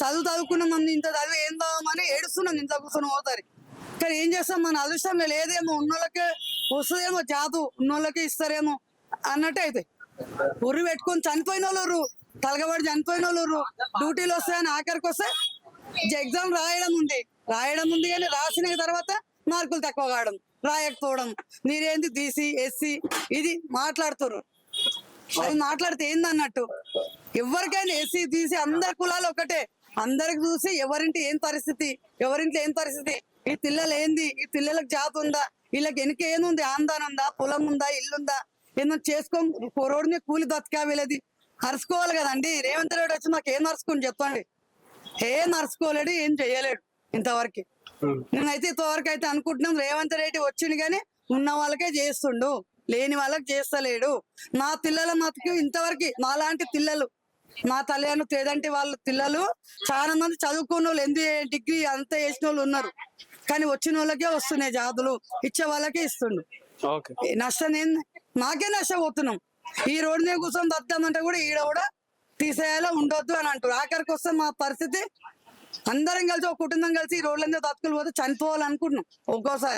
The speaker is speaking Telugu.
చదువుకున్న మంది ఇంత చదివి ఏం చదవమని ఏడుస్తున్నాం ఇంట్లో కూర్చొని పోతారు. కానీ ఏం చేస్తాం, మన అదృష్టంలో లేదేమో, ఉన్నోళ్ళకే వస్తుందేమో, జాతు ఉన్నోళ్ళకే ఇస్తారేమో అన్నట్టు అయితే ఉర్రు పెట్టుకొని చనిపోయిన వాళ్ళు, తలగబడి చనిపోయిన వాళ్ళు, డ్యూటీలు వస్తాయని ఆఖరికి వస్తే ఎగ్జామ్ రాయడం ఉంది కానీ రాసిన తర్వాత మార్కులు తక్కువ కావడం, రాయకపోవడం, మీరేంది బీసీ ఎస్సీ ఇది మాట్లాడుతున్నారు. అది మాట్లాడితే ఏంది అన్నట్టు. ఎవరికైనా ఎస్సీ బీసీ అందరి కులాలు ఒకటే, అందరికి చూసి ఎవరింటి ఏం పరిస్థితి, ఎవరింట్లో ఏం పరిస్థితి, ఈ పిల్లలు ఏంది, ఈ పిల్లలకు జాతి ఉందా, వీళ్ళకి వెనక ఏముంది, ఆందాన్ ఉందా, పొలం ఉందా, ఇల్లుందా, ఏమన్నా చేసుకో రోడ్డు మీద కూలి బతికా వీళ్ళది అరుచుకోవాలి కదండి. రేవంత్ రెడ్డి వచ్చి మాకు ఏం నడుచుకుని చెప్పండి, ఏం నడుచుకోలేడు, ఏం చెయ్యలేడు ఇంతవరకు. నేనైతే ఇంతవరకు అయితే అనుకుంటున్నాం రేవంత్ రెడ్డి వచ్చింది కానీ ఉన్న వాళ్ళకే చేస్తుండు, లేని వాళ్ళకి చేస్తలేడు. మా పిల్లల మటుకు ఇంతవరకు మాలాంటి పిల్లలు, మా తల్లిదండ్రులు తేదంటి వాళ్ళ పిల్లలు చాలా మంది చదువుకున్న వాళ్ళు, డిగ్రీ అంతా వేసిన వాళ్ళు ఉన్నారు. కానీ వచ్చిన వాళ్ళకే వస్తున్నాయి జాతులు, ఇచ్చే వాళ్ళకే ఇస్తుండు. నష్టం ఏంది, మాకే నష్టపోతున్నాం. ఈ రోడ్డు మీద కూర్చొని బతామంటే కూడా ఈడ కూడా తీసేయాలో ఉండొద్దు అని అంటారు. ఆఖరికి వస్తే మా పరిస్థితి అందరం కలిసి ఒక కుటుంబం కలిసి ఈ రోడ్ల మీద బతుకులు పోతే చనిపోవాలనుకుంటున్నాం ఒక్కోసారి.